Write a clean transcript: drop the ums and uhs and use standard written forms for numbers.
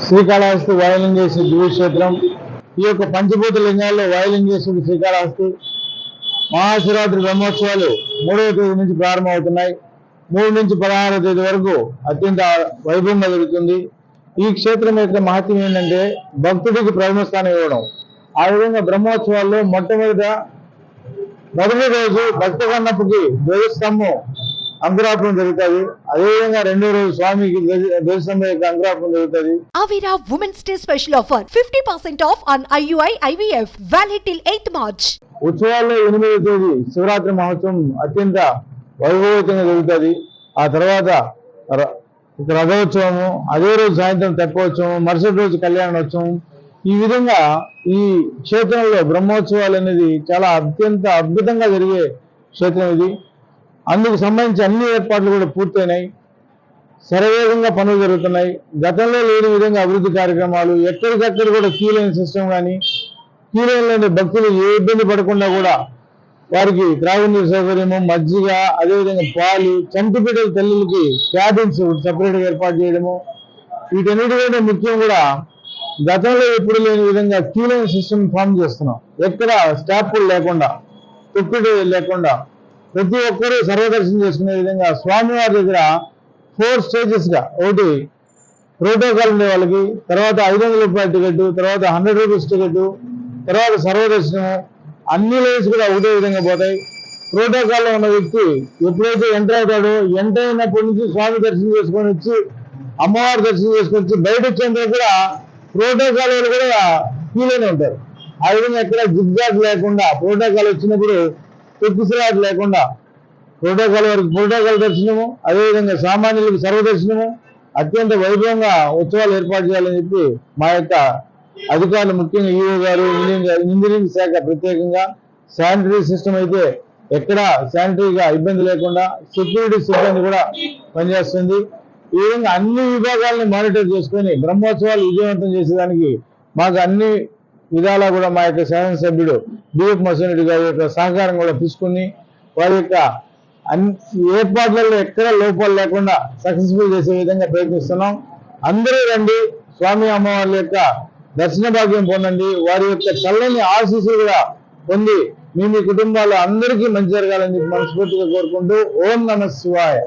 శ్రీకాళహస్తి వాయులింగేశ్వర దివ్యక్షేత్రం. ఈ యొక్క పంచభూత లింగాల్లో వాయులింగేశ్వరుడు శ్రీకాళహస్తి మహాశివరాత్రి బ్రహ్మోత్సవాలు 3వ తేదీ నుంచి ప్రారంభమవుతున్నాయి. 3 నుంచి 16వ తేదీ వరకు అత్యంత వైభవంగా జరుగుతుంది. ఈ క్షేత్రం యొక్క మహత్యం ఏంటంటే భక్తుడికి ప్రథమ స్థానం ఇవ్వడం. ఆ విధంగా బ్రహ్మోత్సవాల్లో మొట్టమొదట మొదటి రోజు భక్త కన్నప్పకి ధ్వజస్తంభం అంకురార్పణ జరుగుతుంది. అదేవిధంగా రెండో రోజు స్వామికి ధ్వజస్తంభం యొక్క అంకురార్పణ జరుగుతుంది. Avira Women's Day special offer 50% off on IUI IVF valid till 8th March. ఉత్సవాల్లో 8వ తేదీ శివరాత్రి మహోత్సవం అత్యంత వైభవంగా జరుగుతుంది. ఆ తర్వాత రథోత్సవము, అదే రోజు సాయంత్రం తెప్పోత్సవం, మరుసటి రోజు కళ్యాణోత్సవం. ఈ విధంగా ఈ క్షేత్రంలో బ్రహ్మోత్సవాలు అనేది చాలా అత్యంత అద్భుతంగా జరిగే క్షేత్రం ఇది. అందుకు సంబంధించి అన్ని ఏర్పాట్లు కూడా పూర్తయినాయి. శరవేగంగా పనులు జరుగుతున్నాయి. గతంలో లేని విధంగా అభివృద్ధి కార్యక్రమాలు, ఎక్కడికక్కడ కూడా క్యూలైన్ సిస్టమ్ కానీ, క్యూలైన్లోని భక్తులు ఏ ఇబ్బంది పడకుండా కూడా వారికి త్రాగునీరు సౌకర్యము, మజ్జిగ, అదేవిధంగా పాలు, చంటిపిట్టల తల్లులకి క్యాబిన్స్ సపరేట్గా ఏర్పాటు చేయడము, వీటన్నిటికంటే ముఖ్యం కూడా గతంలో ఎప్పుడు లేని విధంగా క్యూలైన్ సిస్టమ్ ఫామ్ చేస్తున్నాం. ఎక్కడ స్టాఫ్లు లేకుండా, తొక్కిడి లేకుండా ప్రతి ఒక్కరూ సర్వదర్శనం చేసుకునే విధంగా స్వామివారి దగ్గర 4 స్టేజెస్ గా, ఒకటి ప్రోటోకాల్ ఉండే వాళ్ళకి, తర్వాత 500 రూపాయల టికెట్, తర్వాత 100 రూపీస్ టికెట్, తర్వాత సర్వదర్శనము, అన్ని లైన్స్ కూడా ఒకటే విధంగా పోతాయి. ప్రోటోకాల్లో ఉన్న వ్యక్తి ఎప్పుడైతే ఎంటర్ అవుతాడో ఎంటర్ అయినప్పటి నుంచి స్వామి దర్శనం చేసుకొని వచ్చి, అమ్మవారి దర్శనం చేసుకొని వచ్చి బయట వచ్చేందుకు కూడా ప్రోటోకాల్ వాళ్ళు కూడా క్యూలోనే ఉంటారు. ఆ విధంగా ఎక్కడ జిగ్జాగ్ లేకుండా, ప్రోటోకాల్ వచ్చినప్పుడు తొక్కిసలాట లేకుండా ప్రోటోకాల్ వరకు ప్రోటోకాల్ దర్శనము, అదేవిధంగా సామాన్యులకు సర్వదర్శనము అత్యంత వైభవంగా ఉత్సవాలు ఏర్పాటు చేయాలని చెప్పి మా యొక్క అధికారులు, ముఖ్యంగా ఈఓ గారు, ఇంజనీరింగ్ శాఖ ప్రత్యేకంగా శానిటరీ సిస్టమ్ అయితే ఎక్కడ శానిటరీగా ఇబ్బంది లేకుండా సెక్యూరిటీ సిబ్బంది కూడా పనిచేస్తుంది. ఈ విధంగా అన్ని విభాగాలను మానిటర్ చేసుకొని బ్రహ్మోత్సవాలు విజయవంతం చేసేదానికి మాకు అన్ని విధాలా కూడా మా యొక్క శాసనసభ్యుడు బిఎఫ్ మసోరెడ్డి గారి యొక్క సహకారం కూడా తీసుకుని వారి యొక్క ఏర్పాట్లలో ఎక్కడ లోపాలు లేకుండా సక్సెస్ఫుల్ చేసే విధంగా ప్రయత్నిస్తున్నాం. అందరూ రండి, స్వామి అమ్మవారి యొక్క దర్శన భాగ్యం పొందండి, వారి యొక్క చల్లని ఆశీస్సులు కూడా పొంది మీ కుటుంబాలు అందరికీ మంచి జరగాలని చెప్పి మనస్ఫూర్తిగా కోరుకుంటూ ఓం నమః శివాయ.